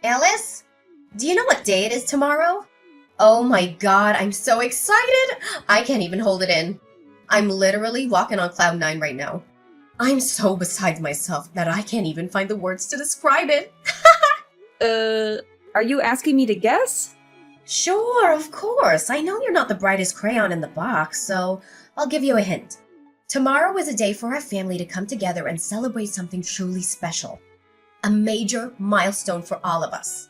Alice, do you know what day it is tomorrow? Oh my god, I'm so excited! I can't even hold it in. I'm literally walking on cloud nine right now. I'm so beside myself that I can't even find the words to describe it. Are you asking me to guess? Sure, of course. I know you're not the brightest crayon in the box, so I'll give you a hint. Tomorrow is a day for our family to come together and celebrate something truly special. A major milestone for all of us.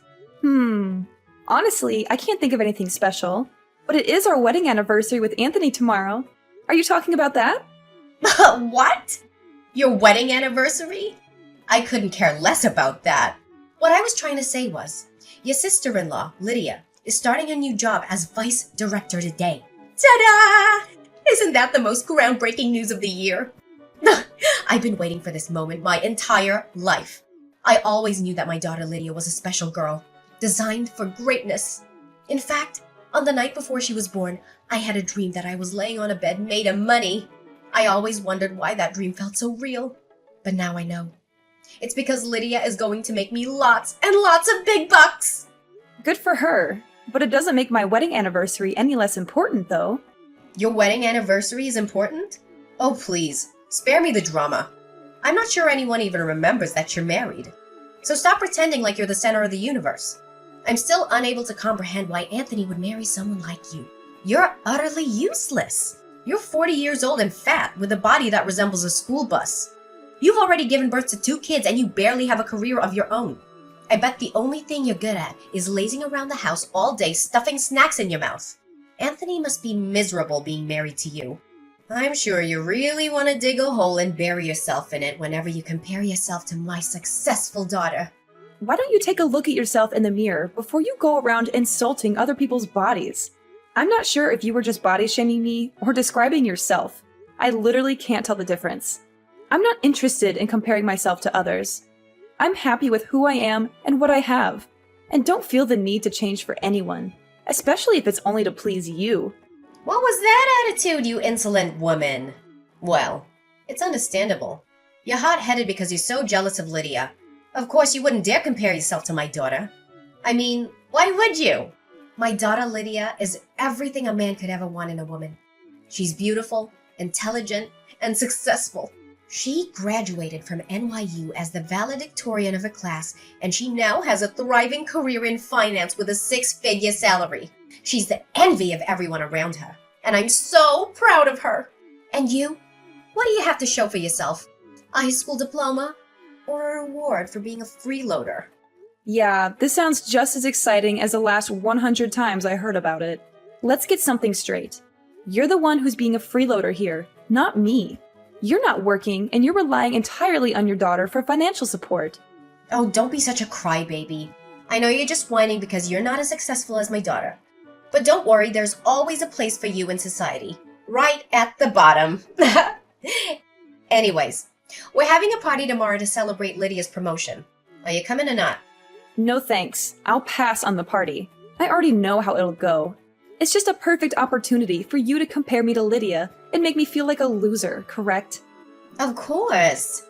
Honestly, I can't think of anything special. But it is our wedding anniversary with Anthony tomorrow. Are you talking about that? What? Your wedding anniversary? I couldn't care less about that. What I was trying to say was, your sister-in-law, Lydia, is starting a new job as vice director today. Ta-da! Isn't that the most groundbreaking news of the year? I've been waiting for this moment my entire life. I always knew that my daughter Lydia was a special girl, designed for greatness. In fact, on the night before she was born, I had a dream that I was laying on a bed made of money. I always wondered why that dream felt so real. But now I know. It's because Lydia is going to make me lots and lots of big bucks. Good for her. But it doesn't make my wedding anniversary any less important, though. Your wedding anniversary is important? Oh, please, spare me the drama. I'm not sure anyone even remembers that you're married. So stop pretending like you're the center of the universe. I'm still unable to comprehend why Anthony would marry someone like you. You're utterly useless. You're 40 years old and fat with a body that resembles a school bus. You've already given birth to 2 kids and you barely have a career of your own. I bet the only thing you're good at is lazing around the house all day stuffing snacks in your mouth. Anthony must be miserable being married to you. I'm sure you really want to dig a hole and bury yourself in it whenever you compare yourself to my successful daughter. Why don't you take a look at yourself in the mirror before you go around insulting other people's bodies? I'm not sure if you were just body shaming me or describing yourself. I literally can't tell the difference. I'm not interested in comparing myself to others. I'm happy with who I am and what I have, and don't feel the need to change for anyone, especially if it's only to please you. What was that attitude, you insolent woman? Well, it's understandable. You're hot-headed because you're so jealous of Lydia. Of course, you wouldn't dare compare yourself to my daughter. I mean, why would you? My daughter Lydia is everything a man could ever want in a woman. She's beautiful, intelligent, and successful. She graduated from NYU as the valedictorian of her class, and she now has a thriving career in finance with a 6-figure salary. She's the envy of everyone around her, and I'm so proud of her. And you? What do you have to show for yourself? A high school diploma? Or a reward for being a freeloader? Yeah, this sounds just as exciting as the last 100 times I heard about it. Let's get something straight. You're the one who's being a freeloader here, not me. You're not working, and you're relying entirely on your daughter for financial support. Oh, don't be such a crybaby. I know you're just whining because you're not as successful as my daughter. But don't worry, there's always a place for you in society. Right at the bottom. Anyways, we're having a party tomorrow to celebrate Lydia's promotion. Are you coming or not? No thanks. I'll pass on the party. I already know how it'll go. It's just a perfect opportunity for you to compare me to Lydia and make me feel like a loser, correct? Of course.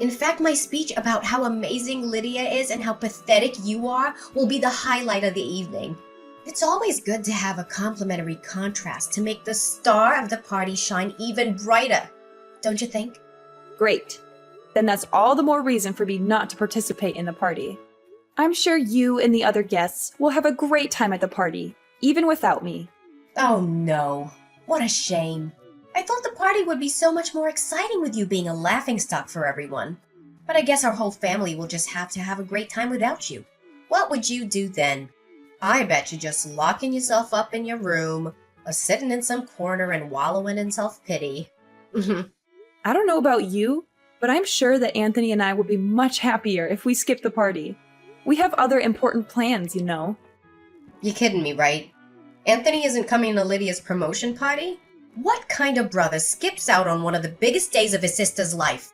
In fact, my speech about how amazing Lydia is and how pathetic you are will be the highlight of the evening. It's always good to have a complimentary contrast to make the star of the party shine even brighter, don't you think? Great. Then that's all the more reason for me not to participate in the party. I'm sure you and the other guests will have a great time at the party, even without me. Oh no, what a shame. I thought the party would be so much more exciting with you being a laughingstock for everyone. But I guess our whole family will just have to have a great time without you. What would you do then? I bet you just locking yourself up in your room, or sitting in some corner and wallowing in self-pity. I don't know about you, but I'm sure that Anthony and I would be much happier if we skipped the party. We have other important plans, you know. You kidding me, right? Anthony isn't coming to Lydia's promotion party? What kind of brother skips out on one of the biggest days of his sister's life?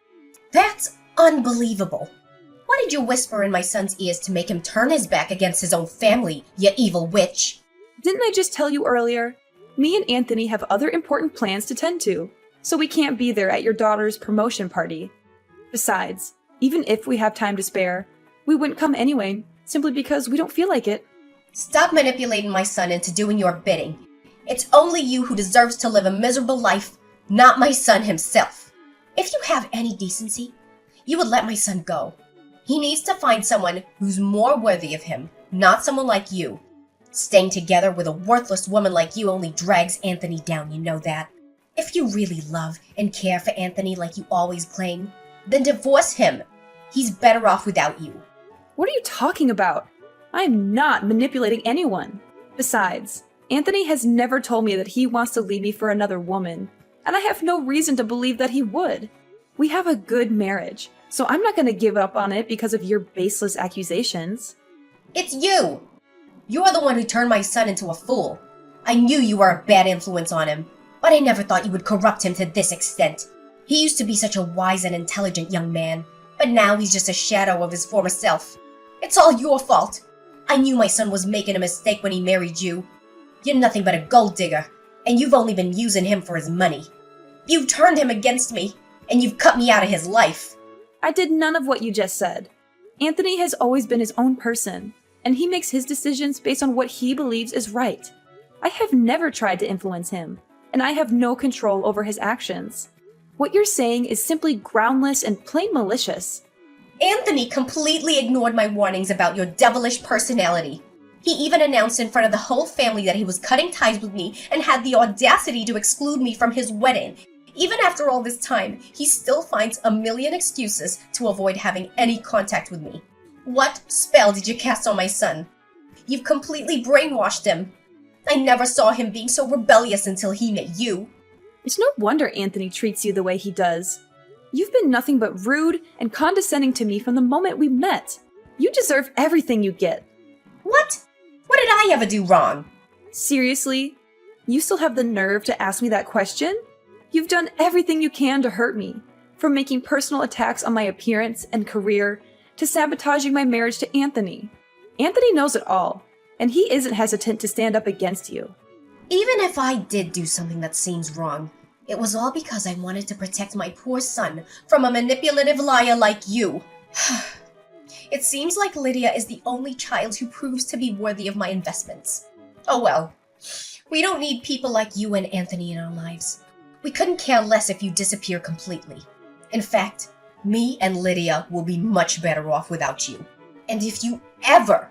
That's unbelievable. What did you whisper in my son's ears to make him turn his back against his own family, you evil witch? Didn't I just tell you earlier? Me and Anthony have other important plans to tend to, so we can't be there at your daughter's promotion party. Besides, even if we have time to spare, we wouldn't come anyway, simply because we don't feel like it. Stop manipulating my son into doing your bidding. It's only you who deserves to live a miserable life, not my son himself. If you have any decency, you would let my son go. He needs to find someone who's more worthy of him, not someone like you. Staying together with a worthless woman like you only drags Anthony down, you know that. If you really love and care for Anthony like you always claim, then divorce him. He's better off without you. What are you talking about? I am not manipulating anyone. Besides, Anthony has never told me that he wants to leave me for another woman, and I have no reason to believe that he would. We have a good marriage, so I'm not going to give up on it because of your baseless accusations. It's you! You're the one who turned my son into a fool. I knew you were a bad influence on him, but I never thought you would corrupt him to this extent. He used to be such a wise and intelligent young man, but now he's just a shadow of his former self. It's all your fault. I knew my son was making a mistake when he married you. You're nothing but a gold digger, and you've only been using him for his money. You've turned him against me, and you've cut me out of his life. I did none of what you just said. Anthony has always been his own person, and he makes his decisions based on what he believes is right. I have never tried to influence him, and I have no control over his actions. What you're saying is simply groundless and plain malicious. Anthony completely ignored my warnings about your devilish personality. He even announced in front of the whole family that he was cutting ties with me and had the audacity to exclude me from his wedding. Even after all this time, he still finds a million excuses to avoid having any contact with me. What spell did you cast on my son? You've completely brainwashed him. I never saw him being so rebellious until he met you. It's no wonder Anthony treats you the way he does. You've been nothing but rude and condescending to me from the moment we met. You deserve everything you get. What? What did I ever do wrong? Seriously? You still have the nerve to ask me that question? You've done everything you can to hurt me, from making personal attacks on my appearance and career to sabotaging my marriage to Anthony. Anthony knows it all, and he isn't hesitant to stand up against you. Even if I did do something that seems wrong, it was all because I wanted to protect my poor son from a manipulative liar like you. It seems like Lydia is the only child who proves to be worthy of my investments. Oh well, we don't need people like you and Anthony in our lives. We couldn't care less if you disappear completely. In fact, me and Lydia will be much better off without you. And if you ever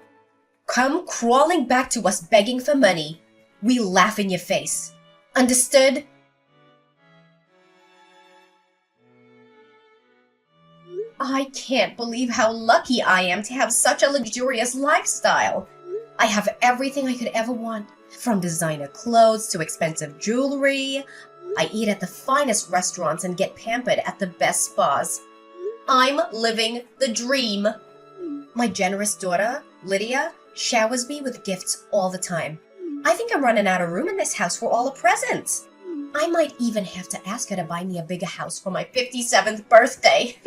come crawling back to us begging for money, we laugh in your face. Understood? I can't believe how lucky I am to have such a luxurious lifestyle. I have everything I could ever want, from designer clothes to expensive jewelry. I eat at the finest restaurants and get pampered at the best spas. I'm living the dream. My generous daughter, Lydia, showers me with gifts all the time. I think I'm running out of room in this house for all the presents. I might even have to ask her to buy me a bigger house for my 57th birthday.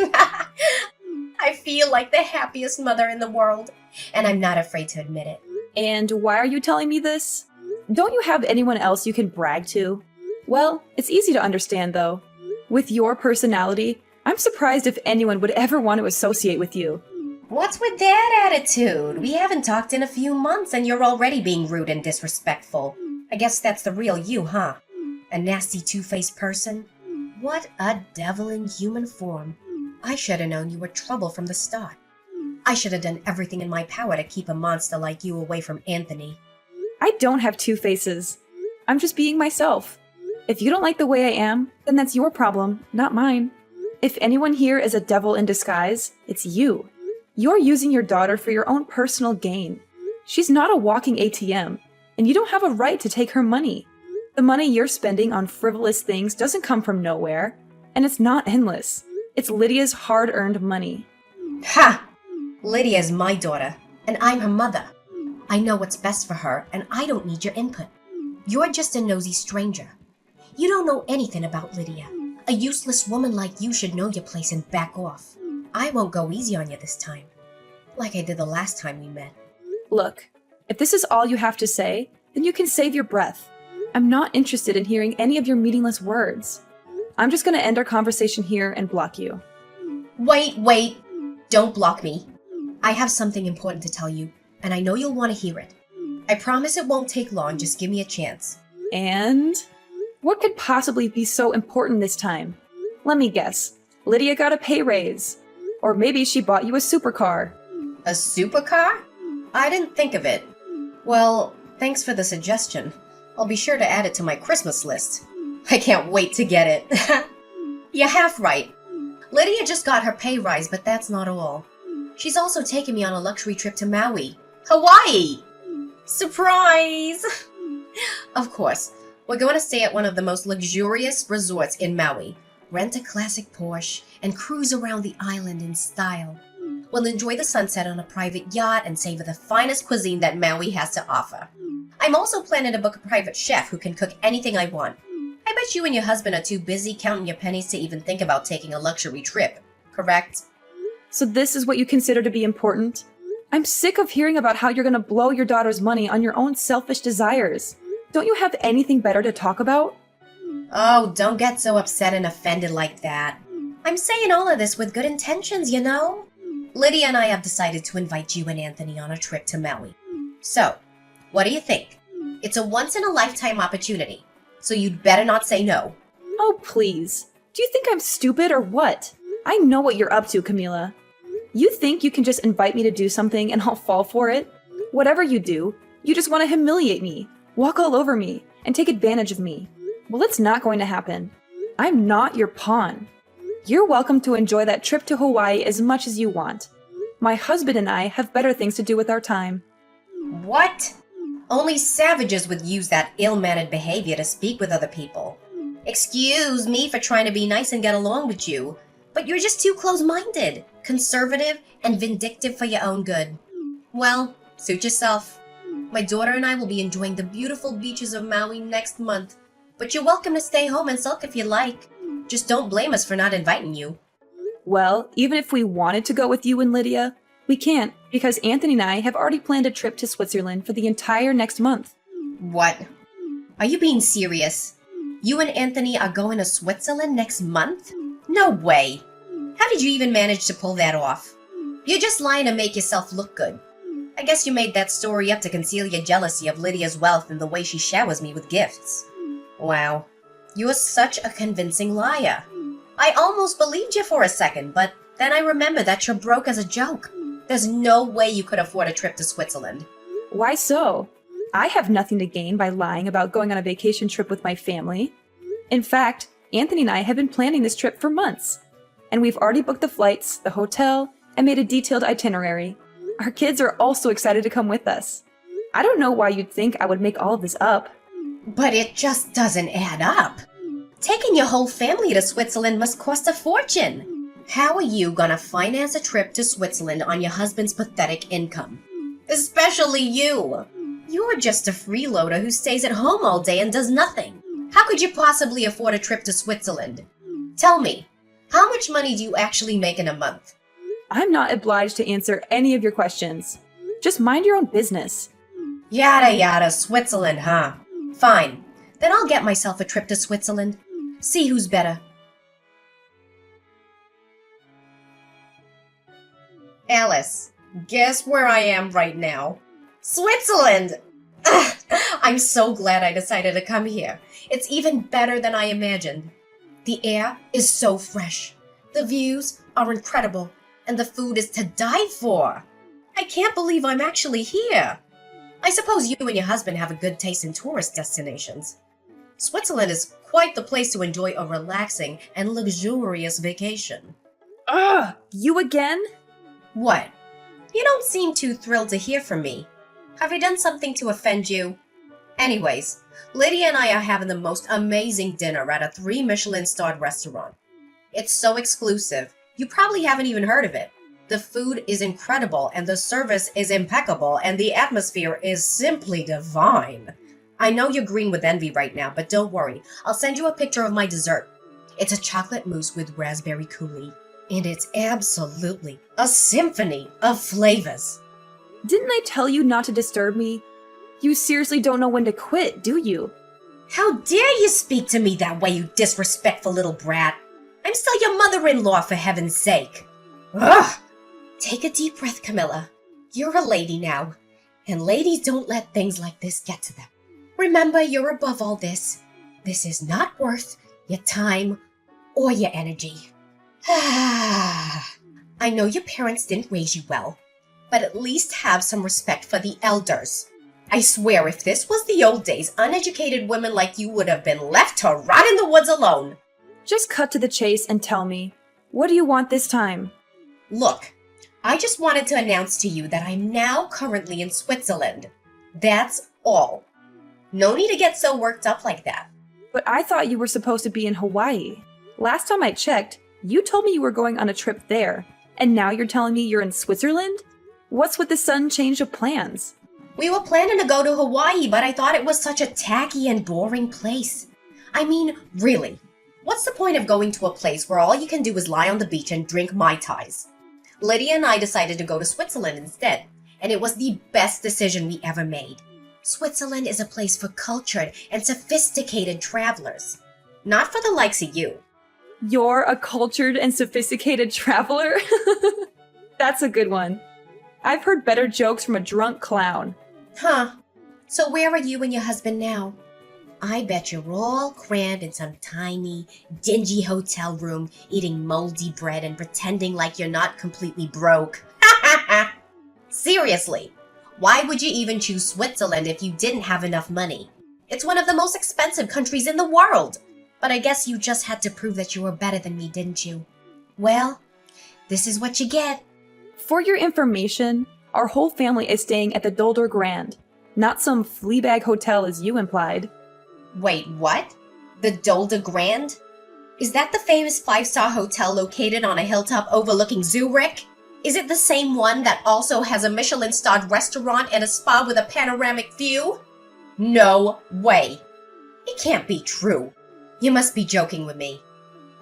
I feel like the happiest mother in the world, and I'm not afraid to admit it. And why are you telling me this? Don't you have anyone else you can brag to? Well, it's easy to understand though. With your personality, I'm surprised if anyone would ever want to associate with you. What's with that attitude? We haven't talked in a few months and you're already being rude and disrespectful. I guess that's the real you, huh? A nasty two-faced person? What a devil in human form. I should have known you were trouble from the start. I should have done everything in my power to keep a monster like you away from Anthony. I don't have two faces. I'm just being myself. If you don't like the way I am, then that's your problem, not mine. If anyone here is a devil in disguise, it's you. You're using your daughter for your own personal gain. She's not a walking ATM, and you don't have a right to take her money. The money you're spending on frivolous things doesn't come from nowhere, and it's not endless. It's Lydia's hard-earned money. Ha! Lydia is my daughter, and I'm her mother. I know what's best for her, and I don't need your input. You're just a nosy stranger. You don't know anything about Lydia. A useless woman like you should know your place and back off. I won't go easy on you this time, like I did the last time we met. Look, if this is all you have to say, then you can save your breath. I'm not interested in hearing any of your meaningless words. I'm just going to end our conversation here and block you. Wait. Don't block me. I have something important to tell you, and I know you'll want to hear it. I promise it won't take long, just give me a chance. And? What could possibly be so important this time? Let me guess. Lydia got a pay raise. Or maybe she bought you a supercar. A supercar? I didn't think of it. Well, thanks for the suggestion. I'll be sure to add it to my Christmas list. I can't wait to get it. You're half right. Lydia just got her pay rise, but that's not all. She's also taken me on a luxury trip to Maui, Hawaii! Surprise! Of course, we're going to stay at one of the most luxurious resorts in Maui, rent a classic Porsche, and cruise around the island in style. We'll enjoy the sunset on a private yacht and savor the finest cuisine that Maui has to offer. I'm also planning to book a private chef who can cook anything I want. I bet you and your husband are too busy counting your pennies to even think about taking a luxury trip, correct? So this is what you consider to be important? I'm sick of hearing about how you're going to blow your daughter's money on your own selfish desires. Don't you have anything better to talk about? Oh, don't get so upset and offended like that. I'm saying all of this with good intentions, you know? Lydia and I have decided to invite you and Anthony on a trip to Maui. So, what do you think? It's a once-in-a-lifetime opportunity, so you'd better not say no. Oh, please. Do you think I'm stupid or what? I know what you're up to, Camila. You think you can just invite me to do something and I'll fall for it? Whatever you do, you just want to humiliate me, walk all over me, and take advantage of me. Well, it's not going to happen. I'm not your pawn. You're welcome to enjoy that trip to Hawaii as much as you want. My husband and I have better things to do with our time. What? Only savages would use that ill-mannered behavior to speak with other people. Excuse me for trying to be nice and get along with you, but you're just too close-minded, conservative, and vindictive for your own good. Well, suit yourself. My daughter and I will be enjoying the beautiful beaches of Maui next month, but you're welcome to stay home and sulk if you like. Just don't blame us for not inviting you. Well, even if we wanted to go with you and Lydia, we can't because Anthony and I have already planned a trip to Switzerland for the entire next month. What? Are you being serious? You and Anthony are going to Switzerland next month? No way! How did you even manage to pull that off? You're just lying to make yourself look good. I guess you made that story up to conceal your jealousy of Lydia's wealth and the way she showers me with gifts. Wow, you are such a convincing liar. I almost believed you for a second, but then I remembered that you're broke as a joke. There's no way you could afford a trip to Switzerland. Why so? I have nothing to gain by lying about going on a vacation trip with my family. In fact, Anthony and I have been planning this trip for months. And we've already booked the flights, the hotel, and made a detailed itinerary. Our kids are also excited to come with us. I don't know why you'd think I would make all of this up. But it just doesn't add up. Taking your whole family to Switzerland must cost a fortune. How are you gonna finance a trip to Switzerland on your husband's pathetic income? Especially you. You're just a freeloader who stays at home all day and does nothing. How could you possibly afford a trip to Switzerland? Tell me, how much money do you actually make in a month? I'm not obliged to answer any of your questions. Just mind your own business. Yada yada, Switzerland, huh? Fine. Then I'll get myself a trip to Switzerland. See who's better. Alice, guess where I am right now? Switzerland! Ugh, I'm so glad I decided to come here. It's even better than I imagined. The air is so fresh. The views are incredible. And the food is to die for. I can't believe I'm actually here. I suppose you and your husband have a good taste in tourist destinations. Switzerland is quite the place to enjoy a relaxing and luxurious vacation. Ugh! You again? What? You don't seem too thrilled to hear from me. Have I done something to offend you? Anyways, Lydia and I are having the most amazing dinner at a 3 Michelin-starred restaurant. It's so exclusive, you probably haven't even heard of it. The food is incredible, and the service is impeccable, and the atmosphere is simply divine. I know you're green with envy right now, but don't worry. I'll send you a picture of my dessert. It's a chocolate mousse with raspberry coulis, and it's absolutely a symphony of flavors. Didn't I tell you not to disturb me? You seriously don't know when to quit, do you? How dare you speak to me that way, you disrespectful little brat? I'm still your mother-in-law, for heaven's sake. Ugh! Take a deep breath, Camilla. You're a lady now, and ladies don't let things like this get to them. Remember, you're above all this. This is not worth your time or your energy. I know your parents didn't raise you well, but at least have some respect for the elders. I swear if this was the old days, uneducated women like you would have been left to rot in the woods alone. Just cut to the chase and tell me, what do you want this time? Look, I just wanted to announce to you that I'm now currently in Switzerland. That's all. No need to get so worked up like that. But I thought you were supposed to be in Hawaii. Last time I checked, you told me you were going on a trip there, and now you're telling me you're in Switzerland? What's with the sudden change of plans? We were planning to go to Hawaii, but I thought it was such a tacky and boring place. I mean, really, what's the point of going to a place where all you can do is lie on the beach and drink Mai Tais? Lydia and I decided to go to Switzerland instead, and it was the best decision we ever made. Switzerland is a place for cultured and sophisticated travelers, not for the likes of you. You're a cultured and sophisticated traveler? That's a good one. I've heard better jokes from a drunk clown. Huh. So where are you and your husband now? I bet you're all crammed in some tiny, dingy hotel room, eating moldy bread and pretending like you're not completely broke. Seriously, why would you even choose Switzerland if you didn't have enough money? It's one of the most expensive countries in the world. But I guess you just had to prove that you were better than me, didn't you? Well, this is what you get. For your information, our whole family is staying at the Dolder Grand, not some fleabag hotel as you implied. Wait, what? The Dolder Grand? Is that the famous 5-star hotel located on a hilltop overlooking Zurich? Is it the same one that also has a Michelin-starred restaurant and a spa with a panoramic view? No way. It can't be true. You must be joking with me.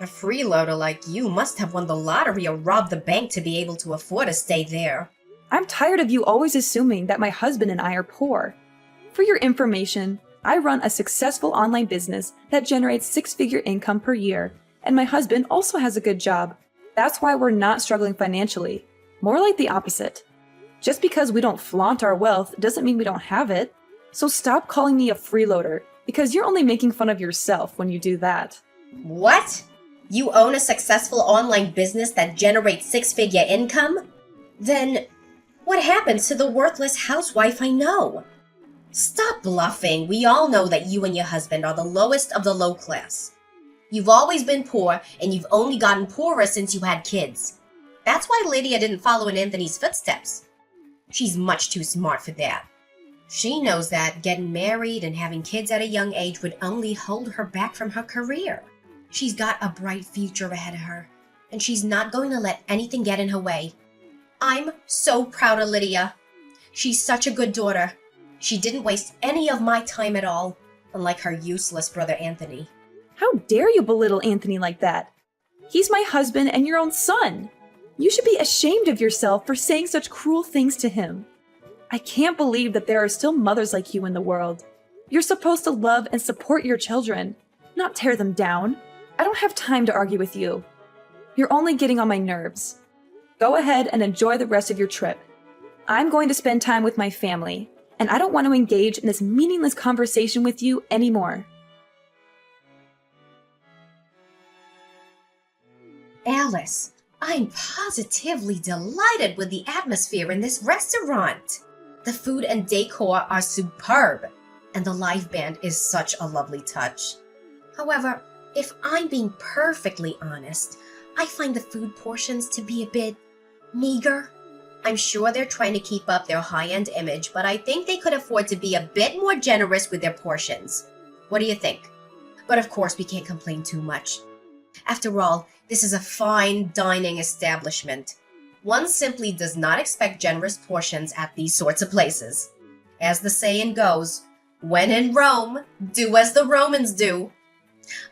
A freeloader like you must have won the lottery or robbed the bank to be able to afford to stay there. I'm tired of you always assuming that my husband and I are poor. For your information, I run a successful online business that generates 6-figure income per year, and my husband also has a good job. That's why we're not struggling financially. More like the opposite. Just because we don't flaunt our wealth doesn't mean we don't have it. So stop calling me a freeloader, because you're only making fun of yourself when you do that. What? You own a successful online business that generates 6-figure income? Then what happens to the worthless housewife I know? Stop bluffing. We all know that you and your husband are the lowest of the low class. You've always been poor, and you've only gotten poorer since you had kids. That's why Lydia didn't follow in Anthony's footsteps. She's much too smart for that. She knows that getting married and having kids at a young age would only hold her back from her career. She's got a bright future ahead of her, and she's not going to let anything get in her way. I'm so proud of Lydia. She's such a good daughter. She didn't waste any of my time at all, unlike her useless brother Anthony. How dare you belittle Anthony like that? He's my husband and your own son. You should be ashamed of yourself for saying such cruel things to him. I can't believe that there are still mothers like you in the world. You're supposed to love and support your children, not tear them down. I don't have time to argue with you. You're only getting on my nerves. Go ahead and enjoy the rest of your trip. I'm going to spend time with my family, and I don't want to engage in this meaningless conversation with you anymore. Alice, I'm positively delighted with the atmosphere in this restaurant. The food and decor are superb, and the live band is such a lovely touch. However, if I'm being perfectly honest, I find the food portions to be a bit meager. I'm sure they're trying to keep up their high-end image, but I think they could afford to be a bit more generous with their portions. What do you think? But of course, we can't complain too much. After all, this is a fine dining establishment. One simply does not expect generous portions at these sorts of places. As the saying goes, when in Rome, do as the Romans do.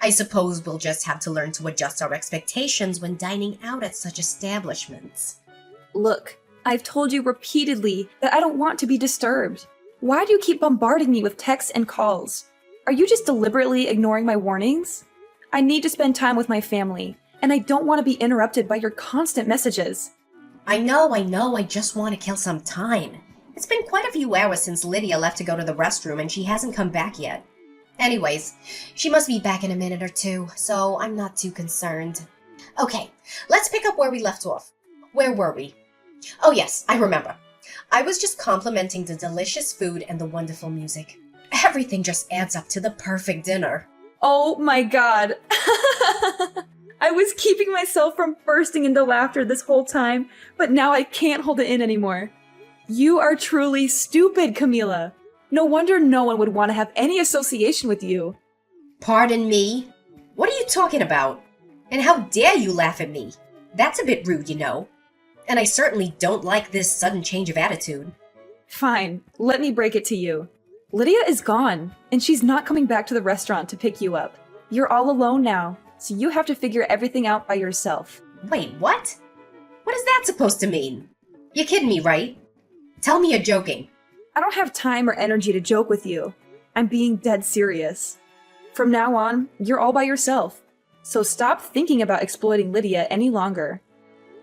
I suppose we'll just have to learn to adjust our expectations when dining out at such establishments. Look, I've told you repeatedly that I don't want to be disturbed. Why do you keep bombarding me with texts and calls? Are you just deliberately ignoring my warnings? I need to spend time with my family, and I don't want to be interrupted by your constant messages. I know, I just want to kill some time. It's been quite a few hours since Lydia left to go to the restroom and she hasn't come back yet. Anyways, she must be back in a minute or two, so I'm not too concerned. Okay, let's pick up where we left off. Where were we? Oh yes, I remember. I was just complimenting the delicious food and the wonderful music. Everything just adds up to the perfect dinner. Oh my god. I was keeping myself from bursting into laughter this whole time, but now I can't hold it in anymore. You are truly stupid, Camila. No wonder no one would want to have any association with you. Pardon me? What are you talking about? And how dare you laugh at me? That's a bit rude, you know. And I certainly don't like this sudden change of attitude. Fine, let me break it to you. Lydia is gone, and she's not coming back to the restaurant to pick you up. You're all alone now, so you have to figure everything out by yourself. Wait, what? What is that supposed to mean? You're kidding me, right? Tell me you're joking. I don't have time or energy to joke with you. I'm being dead serious. From now on, you're all by yourself. So stop thinking about exploiting Lydia any longer.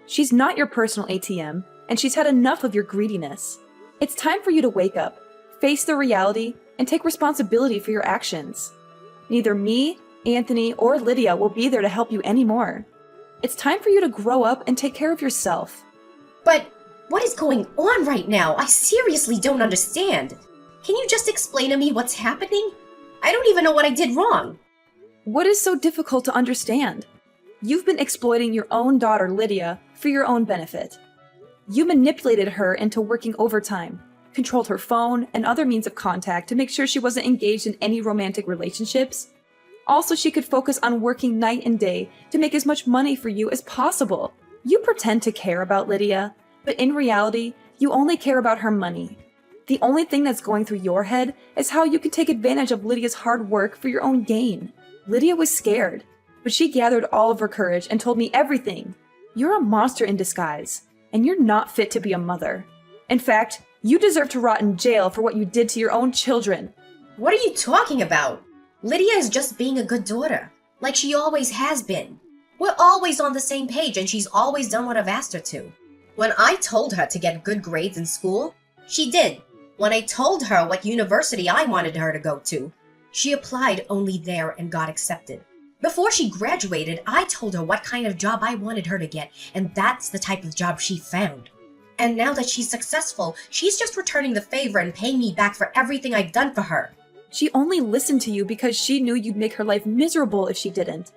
She's not your personal ATM, and she's had enough of your greediness. It's time for you to wake up, face the reality, and take responsibility for your actions. Neither me, Anthony, or Lydia will be there to help you anymore. It's time for you to grow up and take care of yourself. But what is going on right now? I seriously don't understand. Can you just explain to me what's happening? I don't even know what I did wrong. What is so difficult to understand? You've been exploiting your own daughter, Lydia, for your own benefit. You manipulated her into working overtime, controlled her phone and other means of contact to make sure she wasn't engaged in any romantic relationships. Also, she could focus on working night and day to make as much money for you as possible. You pretend to care about Lydia, but in reality, you only care about her money. The only thing that's going through your head is how you can take advantage of Lydia's hard work for your own gain. Lydia was scared, but she gathered all of her courage and told me everything. You're a monster in disguise, and you're not fit to be a mother. In fact, you deserve to rot in jail for what you did to your own children. What are you talking about? Lydia is just being a good daughter, like she always has been. We're always on the same page and she's always done what I've asked her to. When I told her to get good grades in school, she did. When I told her what university I wanted her to go to, she applied only there and got accepted. Before she graduated, I told her what kind of job I wanted her to get, and that's the type of job she found. And now that she's successful, she's just returning the favor and paying me back for everything I've done for her. She only listened to you because she knew you'd make her life miserable if she didn't.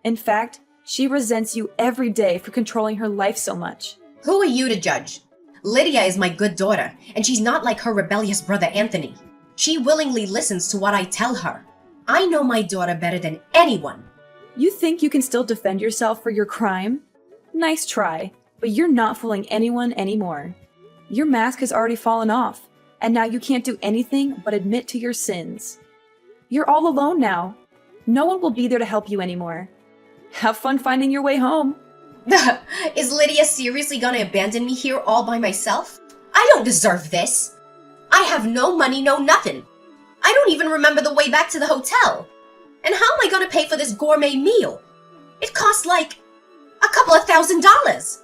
In fact, she resents you every day for controlling her life so much. Who are you to judge? Lydia is my good daughter, and she's not like her rebellious brother Anthony. She willingly listens to what I tell her. I know my daughter better than anyone. You think you can still defend yourself for your crime? Nice try, but you're not fooling anyone anymore. Your mask has already fallen off, and now you can't do anything but admit to your sins. You're all alone now. No one will be there to help you anymore. Have fun finding your way home. Is Lydia seriously gonna abandon me here all by myself? I don't deserve this. I have no money, no nothing. I don't even remember the way back to the hotel. And how am I gonna pay for this gourmet meal? It costs like a couple of $1,000s.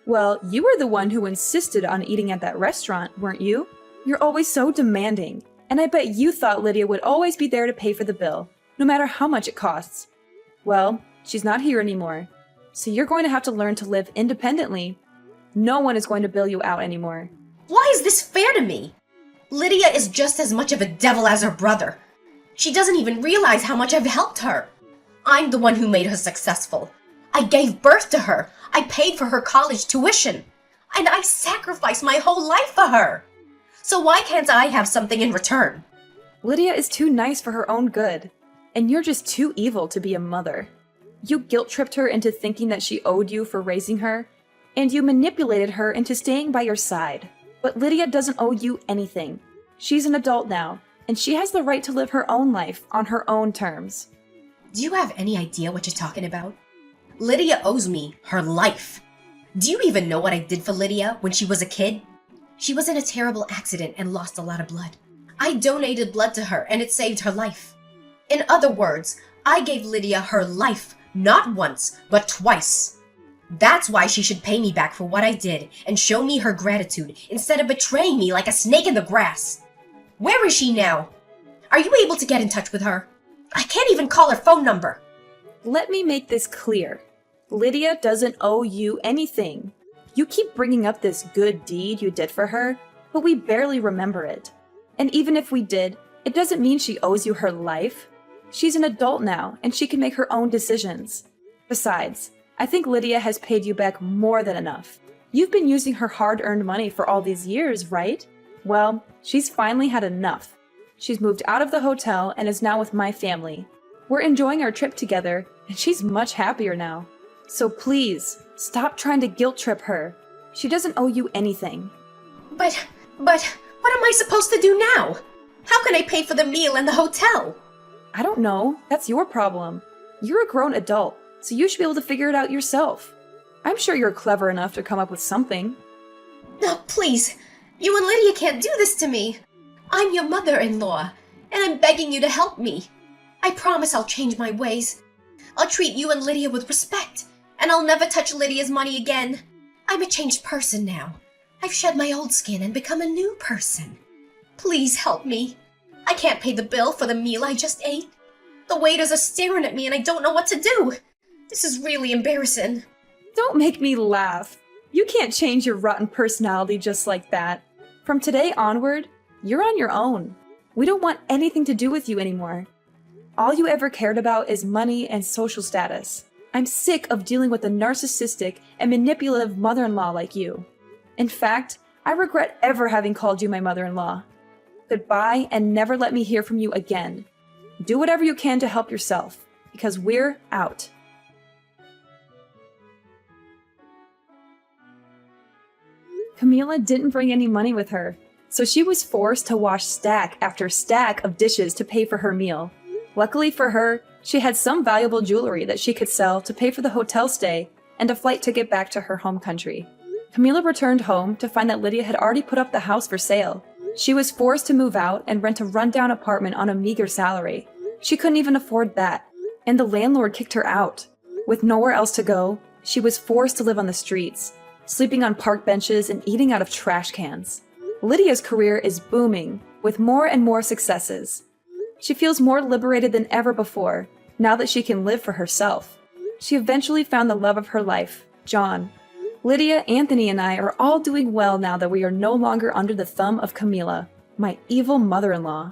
Well, you were the one who insisted on eating at that restaurant, weren't you? You're always so demanding, and I bet you thought Lydia would always be there to pay for the bill, no matter how much it costs. Well, she's not here anymore, so you're going to have to learn to live independently. No one is going to bail you out anymore. Why is this fair to me? Lydia is just as much of a devil as her brother. She doesn't even realize how much I've helped her. I'm the one who made her successful. I gave birth to her. I paid for her college tuition. And I sacrificed my whole life for her. So why can't I have something in return? Lydia is too nice for her own good, and you're just too evil to be a mother. You guilt-tripped her into thinking that she owed you for raising her, and you manipulated her into staying by your side. But Lydia doesn't owe you anything. She's an adult now, and she has the right to live her own life on her own terms. Do you have any idea what you're talking about? Lydia owes me her life. Do you even know what I did for Lydia when she was a kid? She was in a terrible accident and lost a lot of blood. I donated blood to her and it saved her life. In other words, I gave Lydia her life, not once, but twice. That's why she should pay me back for what I did and show me her gratitude instead of betraying me like a snake in the grass. Where is she now? Are you able to get in touch with her? I can't even call her phone number. Let me make this clear. Lydia doesn't owe you anything. You keep bringing up this good deed you did for her, but we barely remember it. And even if we did, it doesn't mean she owes you her life. She's an adult now, and she can make her own decisions. Besides, I think Lydia has paid you back more than enough. You've been using her hard-earned money for all these years, right? Well, she's finally had enough. She's moved out of the hotel and is now with my family. We're enjoying our trip together, and she's much happier now. So please, stop trying to guilt-trip her. She doesn't owe you anything. But, what am I supposed to do now? How can I pay for the meal and the hotel? I don't know. That's your problem. You're a grown adult, so you should be able to figure it out yourself. I'm sure you're clever enough to come up with something. No, please. You and Lydia can't do this to me. I'm your mother-in-law, and I'm begging you to help me. I promise I'll change my ways. I'll treat you and Lydia with respect, and I'll never touch Lydia's money again. I'm a changed person now. I've shed my old skin and become a new person. Please help me. I can't pay the bill for the meal I just ate. The waiters are staring at me and I don't know what to do. This is really embarrassing. Don't make me laugh. You can't change your rotten personality just like that. From today onward, you're on your own. We don't want anything to do with you anymore. All you ever cared about is money and social status. I'm sick of dealing with a narcissistic and manipulative mother-in-law like you. In fact, I regret ever having called you my mother-in-law. Goodbye, and never let me hear from you again. Do whatever you can to help yourself, because we're out. Camila didn't bring any money with her, so she was forced to wash stack after stack of dishes to pay for her meal. Luckily for her, she had some valuable jewelry that she could sell to pay for the hotel stay and a flight ticket back to her home country. Camila returned home to find that Lydia had already put up the house for sale. She was forced to move out and rent a rundown apartment on a meager salary. She couldn't even afford that, and the landlord kicked her out. With nowhere else to go, she was forced to live on the streets, sleeping on park benches and eating out of trash cans. Lydia's career is booming, with more and more successes. She feels more liberated than ever before, now that she can live for herself. She eventually found the love of her life, John. Lydia, Anthony, and I are all doing well now that we are no longer under the thumb of Camila, my evil mother-in-law.